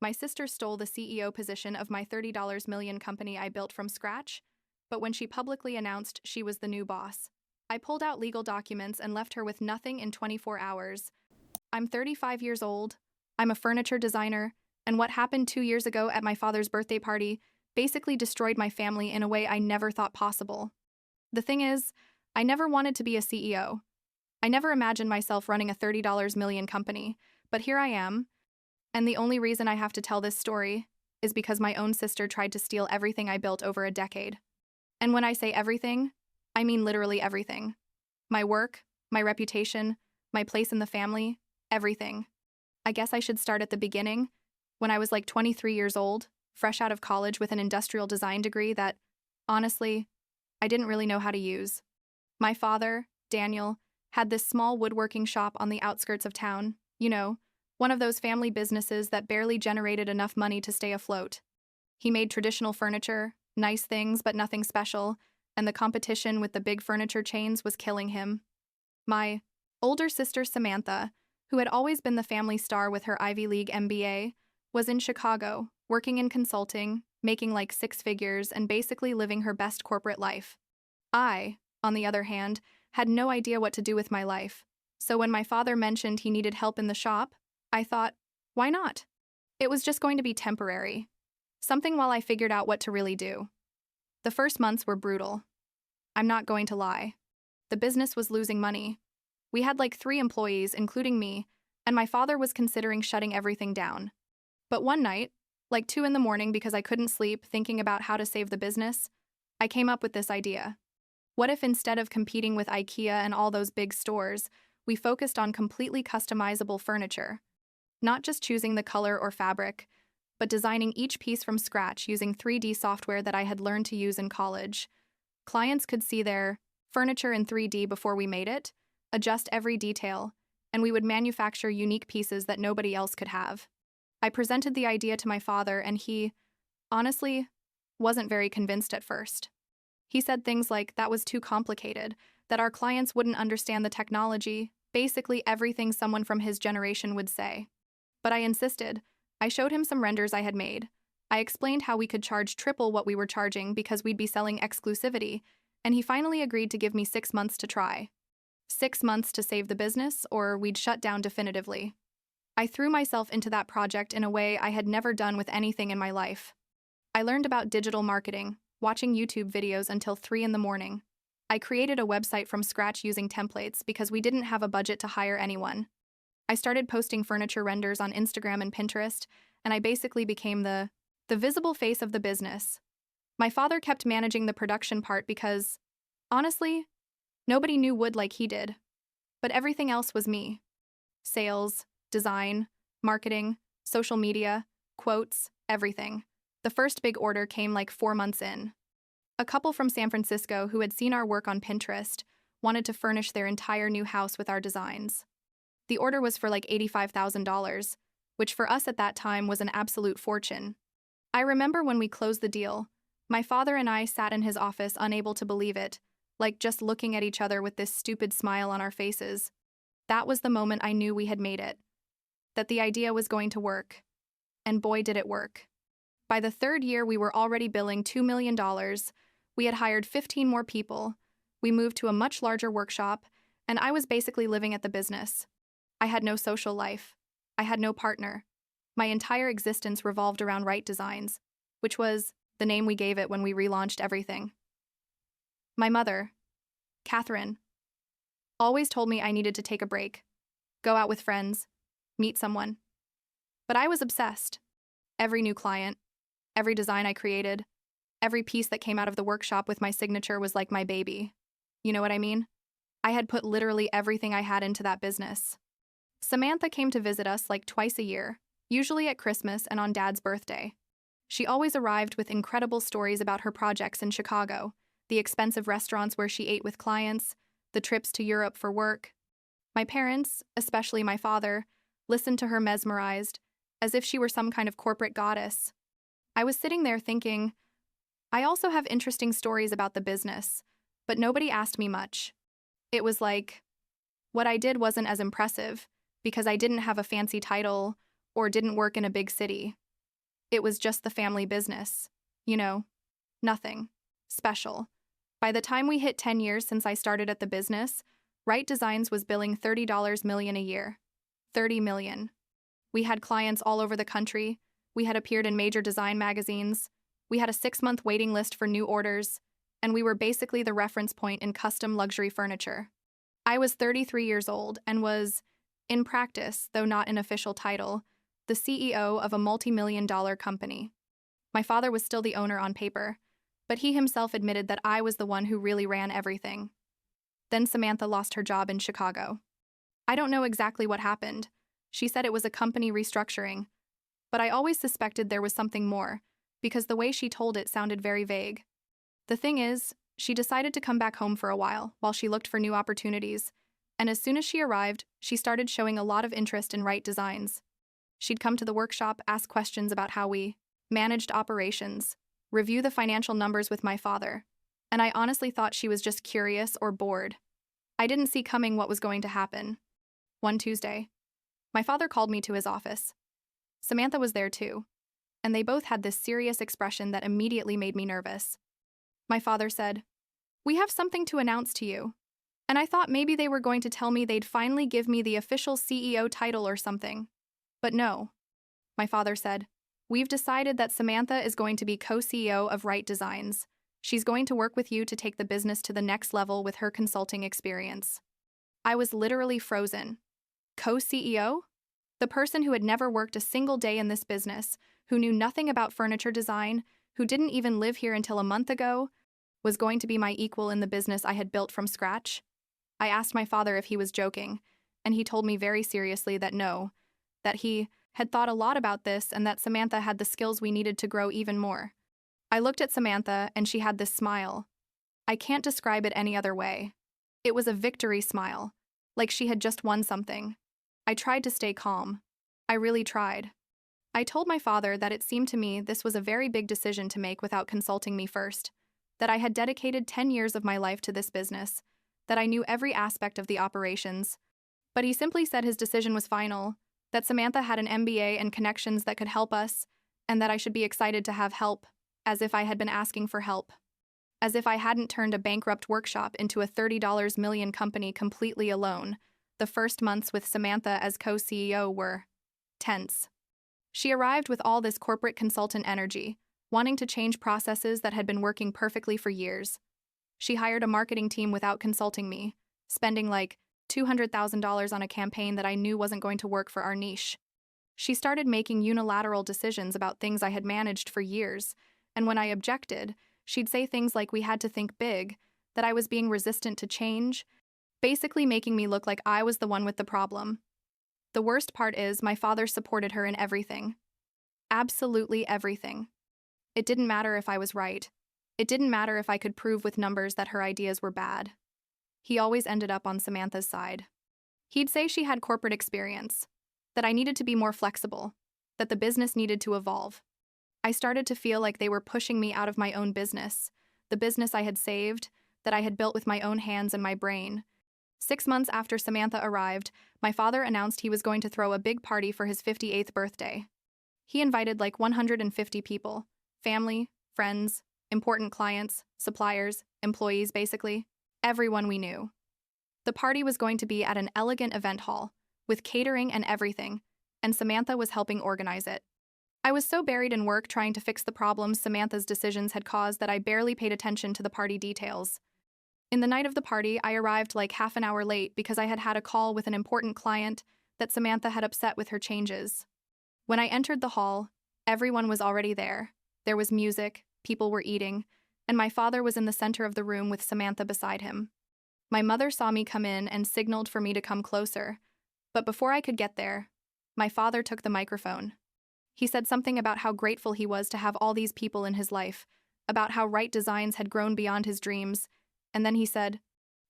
My sister stole the CEO position of my $30 million company I built from scratch, but when she publicly announced she was the new boss, I pulled out legal documents and left her with nothing in 24 hours. I'm 35 years old, I'm a furniture designer, and what happened 2 years ago at my father's birthday party basically destroyed my family in a way I never thought possible. The thing is, I never wanted to be a CEO. I never imagined myself running a $30 million company, but here I am, and the only reason I have to tell this story is because my own sister tried to steal everything I built over a decade. And when I say everything, I mean literally everything. My work, my reputation, my place in the family, everything. I guess I should start at the beginning, when I was like 23 years old, fresh out of college with an industrial design degree that, honestly, I didn't really know how to use. My father, Daniel, had this small woodworking shop on the outskirts of town, one of those family businesses that barely generated enough money to stay afloat. He made traditional furniture, nice things but nothing special, and the competition with the big furniture chains was killing him. My older sister Samantha, who had always been the family star with her Ivy League MBA, was in Chicago, working in consulting, making like 6 figures, and basically living her best corporate life. I, on the other hand, had no idea what to do with my life, so when my father mentioned he needed help in the shop, I thought, why not? It was just going to be temporary. Something while I figured out what to really do. The first months were brutal. I'm not going to lie. The business was losing money. We had like 3 employees, including me, and my father was considering shutting everything down. But one night, like 2 in the morning because I couldn't sleep thinking about how to save the business, I came up with this idea. What if instead of competing with IKEA and all those big stores, we focused on completely customizable furniture? Not just choosing the color or fabric, but designing each piece from scratch using 3D software that I had learned to use in college. Clients could see their furniture in 3D before we made it, adjust every detail, and we would manufacture unique pieces that nobody else could have. I presented the idea to my father, and he, honestly, wasn't very convinced at first. He said things like that was too complicated, that our clients wouldn't understand the technology, basically everything someone from his generation would say. But I insisted. I showed him some renders I had made. I explained how we could charge triple what we were charging because we'd be selling exclusivity, and he finally agreed to give me 6 months to try. 6 months to save the business, or we'd shut down definitively. I threw myself into that project in a way I had never done with anything in my life. I learned about digital marketing, watching YouTube videos until 3 in the morning. I created a website from scratch using templates because we didn't have a budget to hire anyone. I started posting furniture renders on Instagram and Pinterest, and I basically became the visible face of the business. My father kept managing the production part because, honestly, nobody knew wood like he did. But everything else was me. Sales, design, marketing, social media, quotes, everything. The first big order came like 4 months in. A couple from San Francisco who had seen our work on Pinterest wanted to furnish their entire new house with our designs. The order was for like $85,000, which for us at that time was an absolute fortune. I remember when we closed the deal, my father and I sat in his office unable to believe it, like just looking at each other with this stupid smile on our faces. That was the moment I knew we had made it, that the idea was going to work. And boy, did it work. By the 3rd year, we were already billing $2 million. We had hired 15 more people. We moved to a much larger workshop, and I was basically living at the business. I had no social life. I had no partner. My entire existence revolved around Right Designs, which was the name we gave it when we relaunched everything. My mother, Catherine, always told me I needed to take a break, go out with friends, meet someone. But I was obsessed. Every new client, every design I created, every piece that came out of the workshop with my signature was like my baby. You know what I mean? I had put literally everything I had into that business. Samantha came to visit us like twice a year, usually at Christmas and on Dad's birthday. She always arrived with incredible stories about her projects in Chicago, the expensive restaurants where she ate with clients, the trips to Europe for work. My parents, especially my father, listened to her mesmerized, as if she were some kind of corporate goddess. I was sitting there thinking, I also have interesting stories about the business, but nobody asked me much. It was like, what I did wasn't as impressive, because I didn't have a fancy title or didn't work in a big city. It was just the family business. You know, nothing special. By the time we hit 10 years since I started at the business, Right Designs was billing $30 million a year. 30 million. We had clients all over the country. We had appeared in major design magazines. We had a 6-month waiting list for new orders, and we were basically the reference point in custom luxury furniture. I was 33 years old and was, in practice, though not in official title, the CEO of a multi-million-dollar company. My father was still the owner on paper, but he himself admitted that I was the one who really ran everything. Then Samantha lost her job in Chicago. I don't know exactly what happened. She said it was a company restructuring, but I always suspected there was something more, because the way she told it sounded very vague. The thing is, she decided to come back home for a while she looked for new opportunities, and as soon as she arrived, she started showing a lot of interest in Right Designs. She'd come to the workshop, ask questions about how we managed operations, review the financial numbers with my father, and I honestly thought she was just curious or bored. I didn't see coming what was going to happen. One Tuesday, my father called me to his office. Samantha was there too, and they both had this serious expression that immediately made me nervous. My father said, "We have something to announce to you." And I thought maybe they were going to tell me they'd finally give me the official CEO title or something. But no. My father said, "We've decided that Samantha is going to be co-CEO of Right Designs. She's going to work with you to take the business to the next level with her consulting experience." I was literally frozen. Co-CEO? The person who had never worked a single day in this business, who knew nothing about furniture design, who didn't even live here until a month ago, was going to be my equal in the business I had built from scratch? I asked my father if he was joking, and he told me very seriously that no, that he had thought a lot about this and that Samantha had the skills we needed to grow even more. I looked at Samantha and she had this smile. I can't describe it any other way. It was a victory smile, like she had just won something. I tried to stay calm. I really tried. I told my father that it seemed to me this was a very big decision to make without consulting me first, that I had dedicated 10 years of my life to this business, that I knew every aspect of the operations. But he simply said his decision was final, that Samantha had an MBA and connections that could help us, and that I should be excited to have help, as if I had been asking for help. As if I hadn't turned a bankrupt workshop into a $30 million company completely alone. The first months with Samantha as co-CEO were tense. She arrived with all this corporate consultant energy, wanting to change processes that had been working perfectly for years. She hired a marketing team without consulting me, spending like $200,000 on a campaign that I knew wasn't going to work for our niche. She started making unilateral decisions about things I had managed for years, and when I objected, she'd say things like we had to think big, that I was being resistant to change, basically making me look like I was the one with the problem. The worst part is my father supported her in everything. Absolutely everything. It didn't matter if I was right. It didn't matter if I could prove with numbers that her ideas were bad. He always ended up on Samantha's side. He'd say she had corporate experience, that I needed to be more flexible, that the business needed to evolve. I started to feel like they were pushing me out of my own business, the business I had saved, that I had built with my own hands and my brain. 6 months after Samantha arrived, my father announced he was going to throw a big party for his 58th birthday. He invited like 150 people, family, friends, important clients, suppliers, employees, basically, everyone we knew. The party was going to be at an elegant event hall, with catering and everything, and Samantha was helping organize it. I was so buried in work trying to fix the problems Samantha's decisions had caused that I barely paid attention to the party details. In the night of the party, I arrived like half an hour late because I had had a call with an important client that Samantha had upset with her changes. When I entered the hall, everyone was already there. There was music, people were eating, and my father was in the center of the room with Samantha beside him. My mother saw me come in and signaled for me to come closer, but before I could get there, my father took the microphone. He said something about how grateful he was to have all these people in his life, about how Right Designs had grown beyond his dreams, and then he said,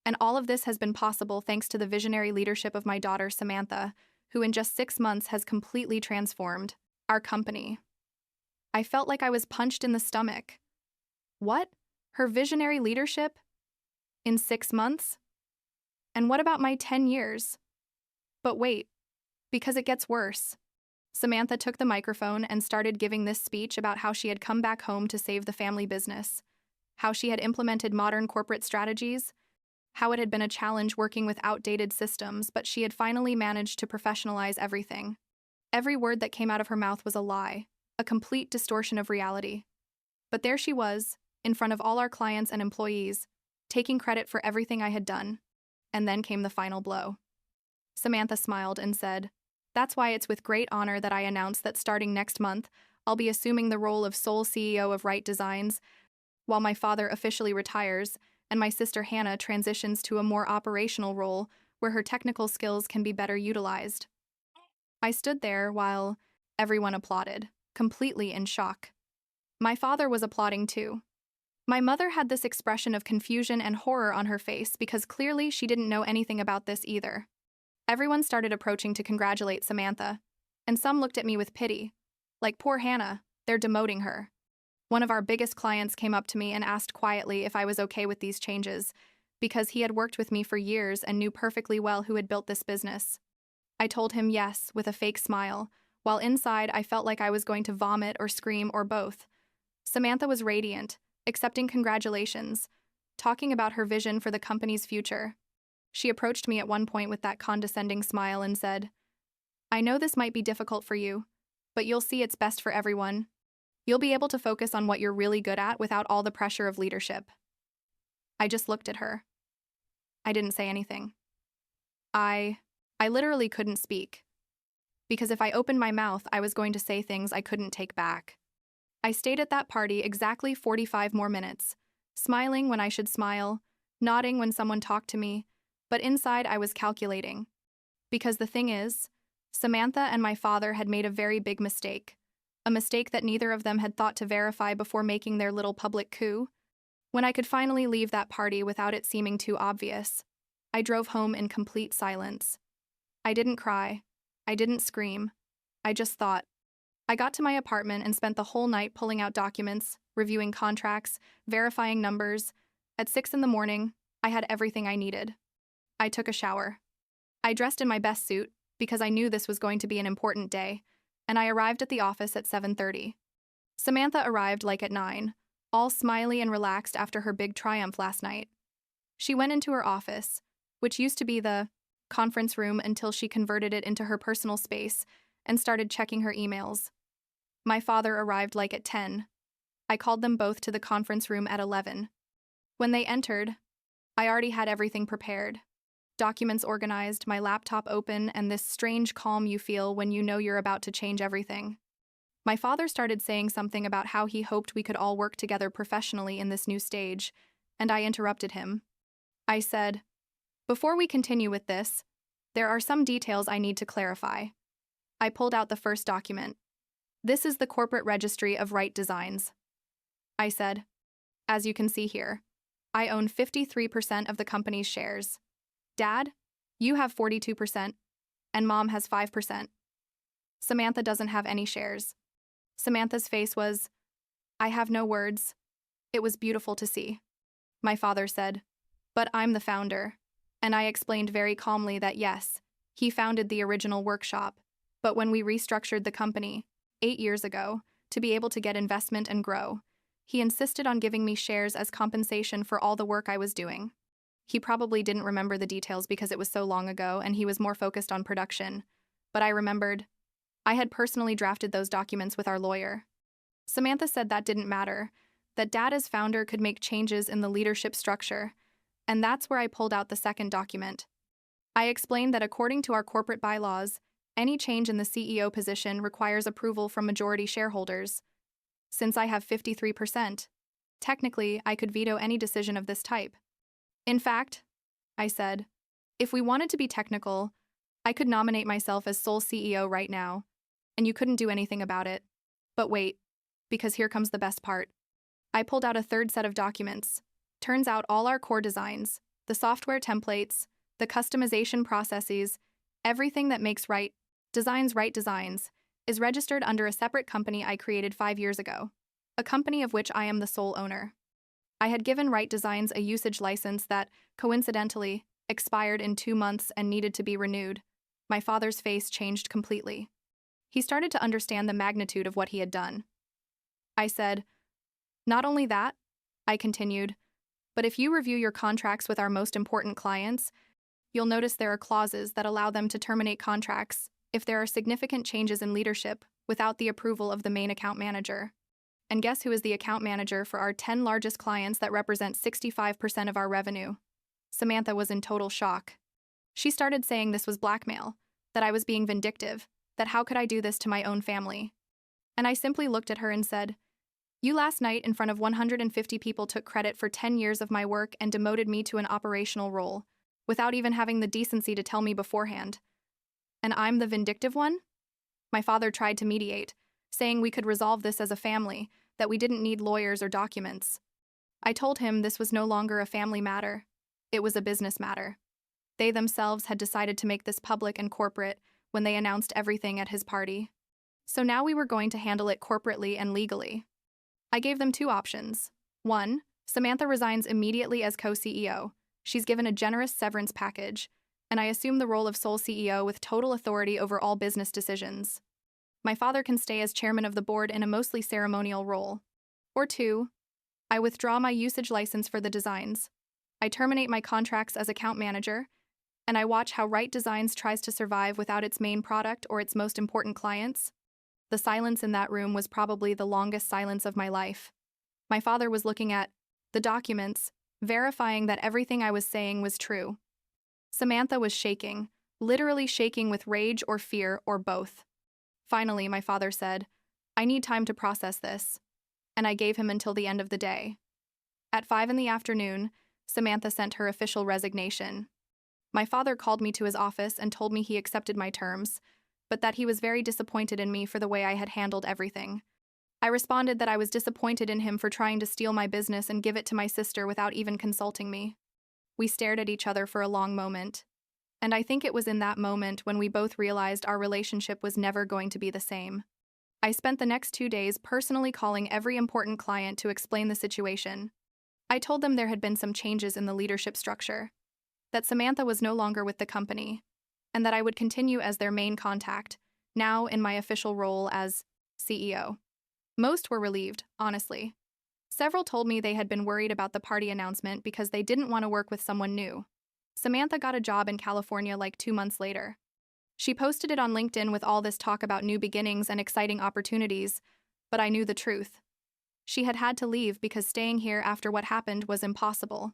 "And all of this has been possible thanks to the visionary leadership of my daughter, Samantha, who in just 6 months has completely transformed our company." I felt like I was punched in the stomach. What? Her visionary leadership? In 6 months? And what about my 10 years? But wait, because it gets worse. Samantha took the microphone and started giving this speech about how she had come back home to save the family business, how she had implemented modern corporate strategies, how it had been a challenge working with outdated systems, but she had finally managed to professionalize everything. Every word that came out of her mouth was a lie, a complete distortion of reality. But there she was, in front of all our clients and employees, taking credit for everything I had done. And then came the final blow. Samantha smiled and said, "That's why it's with great honor that I announce that starting next month, I'll be assuming the role of sole CEO of Right Designs, while my father officially retires and my sister Hannah transitions to a more operational role where her technical skills can be better utilized." I stood there while everyone applauded, completely in shock. My father was applauding too. My mother had this expression of confusion and horror on her face because clearly she didn't know anything about this either. Everyone started approaching to congratulate Samantha, and some looked at me with pity. Like, poor Hannah, they're demoting her. One of our biggest clients came up to me and asked quietly if I was okay with these changes, because he had worked with me for years and knew perfectly well who had built this business. I told him yes, with a fake smile, while inside I felt like I was going to vomit or scream or both. Samantha was radiant, accepting congratulations, talking about her vision for the company's future. She approached me at one point with that condescending smile and said, "I know this might be difficult for you, but you'll see it's best for everyone. You'll be able to focus on what you're really good at without all the pressure of leadership." I just looked at her. I didn't say anything. I literally couldn't speak. Because if I opened my mouth, I was going to say things I couldn't take back. I stayed at that party exactly 45 more minutes, smiling when I should smile, nodding when someone talked to me, but inside I was calculating. Because the thing is, Samantha and my father had made a very big mistake, a mistake that neither of them had thought to verify before making their little public coup. When I could finally leave that party without it seeming too obvious, I drove home in complete silence. I didn't cry. I didn't scream. I just thought. I got to my apartment and spent the whole night pulling out documents, reviewing contracts, verifying numbers. At 6 in the morning, I had everything I needed. I took a shower. I dressed in my best suit because I knew this was going to be an important day, and I arrived at the office at 7:30. Samantha arrived like at 9, all smiley and relaxed after her big triumph last night. She went into her office, which used to be the conference room until she converted it into her personal space, and started checking her emails. My father arrived like at 10. I called them both to the conference room at 11. When they entered, I already had everything prepared. Documents organized, my laptop open, and this strange calm you feel when you know you're about to change everything. My father started saying something about how he hoped we could all work together professionally in this new stage, and I interrupted him. I said, "Before we continue with this, there are some details I need to clarify." I pulled out the first document. "This is the corporate registry of Right Designs." I said, "As you can see here, I own 53% of the company's shares. Dad, you have 42%, and Mom has 5%. Samantha doesn't have any shares." Samantha's face was, I have no words. It was beautiful to see. My father said, "But I'm the founder." And I explained very calmly that yes, he founded the original workshop, but when we restructured the company, 8 years ago, to be able to get investment and grow, he insisted on giving me shares as compensation for all the work I was doing. He probably didn't remember the details because it was so long ago and he was more focused on production, but I remembered. I had personally drafted those documents with our lawyer. Samantha said that didn't matter, that Dad as founder could make changes in the leadership structure, and that's where I pulled out the second document. I explained that according to our corporate bylaws, any change in the CEO position requires approval from majority shareholders. Since I have 53%, technically I could veto any decision of this type. In fact, I said, if we wanted to be technical, I could nominate myself as sole CEO right now, and you couldn't do anything about it. But wait, because here comes the best part. I pulled out a third set of documents. Turns out all our core designs, the software templates, the customization processes, everything that makes Right Designs, is registered under a separate company I created 5 years ago, a company of which I am the sole owner. I had given Right Designs a usage license that, coincidentally, expired in 2 months and needed to be renewed. My father's face changed completely. He started to understand the magnitude of what he had done. I said, "Not only that," I continued, "but if you review your contracts with our most important clients, you'll notice there are clauses that allow them to terminate contracts if there are significant changes in leadership without the approval of the main account manager." And guess who is the account manager for our 10 largest clients that represent 65% of our revenue? Samantha was in total shock. She started saying this was blackmail, that I was being vindictive, that how could I do this to my own family? And I simply looked at her and said, "You last night in front of 150 people took credit for 10 years of my work and demoted me to an operational role, without even having the decency to tell me beforehand. And I'm the vindictive one?" My father tried to mediate, saying we could resolve this as a family, that we didn't need lawyers or documents. I told him this was no longer a family matter. It was a business matter. They themselves had decided to make this public and corporate when they announced everything at his party. So now we were going to handle it corporately and legally. I gave them two options. 1. Samantha resigns immediately as co-CEO. She's given a generous severance package, and I assume the role of sole CEO with total authority over all business decisions. My father can stay as chairman of the board in a mostly ceremonial role. Or 2. I withdraw my usage license for the designs. I terminate my contracts as account manager, and I watch how Right Designs tries to survive without its main product or its most important clients. The silence in that room was probably the longest silence of my life. My father was looking at the documents, verifying that everything I was saying was true. Samantha was shaking, literally shaking with rage or fear or both. Finally, my father said, "I need time to process this," and I gave him until the end of the day. At 5 in the afternoon, Samantha sent her official resignation. My father called me to his office and told me he accepted my terms, but that he was very disappointed in me for the way I had handled everything. I responded that I was disappointed in him for trying to steal my business and give it to my sister without even consulting me. We stared at each other for a long moment. And I think it was in that moment when we both realized our relationship was never going to be the same. I spent the next 2 days personally calling every important client to explain the situation. I told them there had been some changes in the leadership structure, that Samantha was no longer with the company, and that I would continue as their main contact, now in my official role as CEO. Most were relieved, honestly. Several told me they had been worried about the party announcement because they didn't want to work with someone new. Samantha got a job in California like 2 months later. She posted it on LinkedIn with all this talk about new beginnings and exciting opportunities, but I knew the truth. She had had to leave because staying here after what happened was impossible.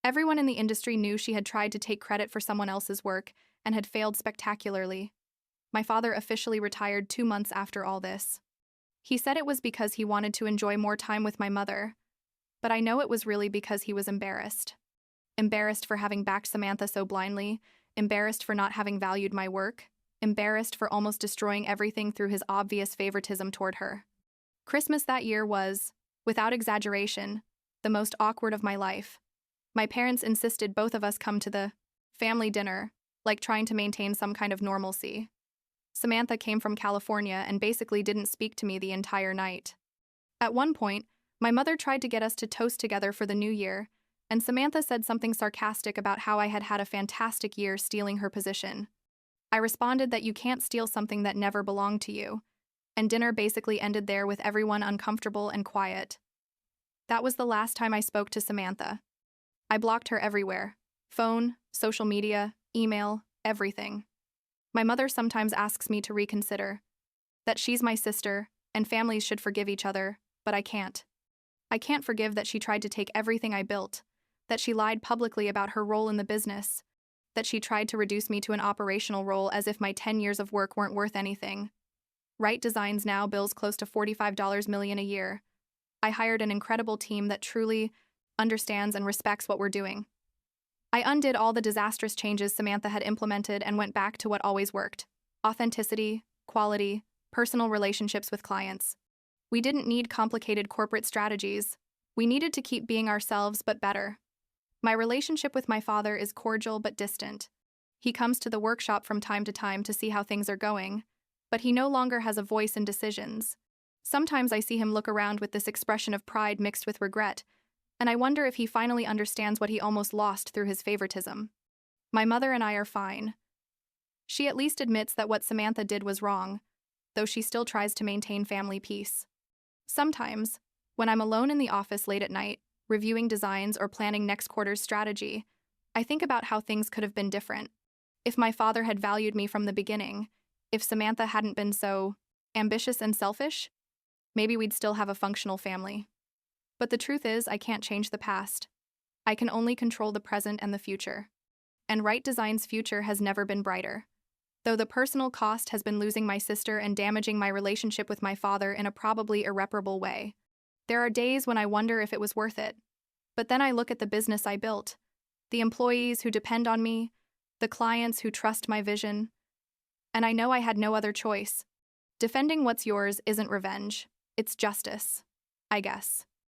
Everyone in the industry knew she had tried to take credit for someone else's work and had failed spectacularly. My father officially retired 2 months after all this. He said it was because he wanted to enjoy more time with my mother, but I know it was really because he was embarrassed. Embarrassed for having backed Samantha so blindly, embarrassed for not having valued my work, embarrassed for almost destroying everything through his obvious favoritism toward her. Christmas that year was, without exaggeration, the most awkward of my life. My parents insisted both of us come to the family dinner, like trying to maintain some kind of normalcy. Samantha came from California and basically didn't speak to me the entire night. At one point, my mother tried to get us to toast together for the new year, and Samantha said something sarcastic about how I had had a fantastic year stealing her position. I responded that you can't steal something that never belonged to you, and dinner basically ended there with everyone uncomfortable and quiet. That was the last time I spoke to Samantha. I blocked her everywhere: phone, social media, email, everything. My mother sometimes asks me to reconsider, that she's my sister, and families should forgive each other, but I can't. I can't forgive that she tried to take everything I built, that she lied publicly about her role in the business, that she tried to reduce me to an operational role as if my 10 years of work weren't worth anything. Right Designs now bills close to $45 million a year. I hired an incredible team that truly understands and respects what we're doing. I undid all the disastrous changes Samantha had implemented and went back to what always worked: authenticity, quality, personal relationships with clients. We didn't need complicated corporate strategies. We needed to keep being ourselves but better. My relationship with my father is cordial but distant. He comes to the workshop from time to time to see how things are going, but he no longer has a voice in decisions. Sometimes I see him look around with this expression of pride mixed with regret, and I wonder if he finally understands what he almost lost through his favoritism. My mother and I are fine. She at least admits that what Samantha did was wrong, though she still tries to maintain family peace. Sometimes, when I'm alone in the office late at night, reviewing designs or planning next quarter's strategy, I think about how things could have been different. If my father had valued me from the beginning, if Samantha hadn't been so ambitious and selfish, maybe we'd still have a functional family. But the truth is, I can't change the past. I can only control the present and the future. And Right Design's future has never been brighter. Though the personal cost has been losing my sister and damaging my relationship with my father in a probably irreparable way, there are days when I wonder if it was worth it. But then I look at the business I built, the employees who depend on me, the clients who trust my vision, and I know I had no other choice. Defending what's yours isn't revenge, it's justice, I guess.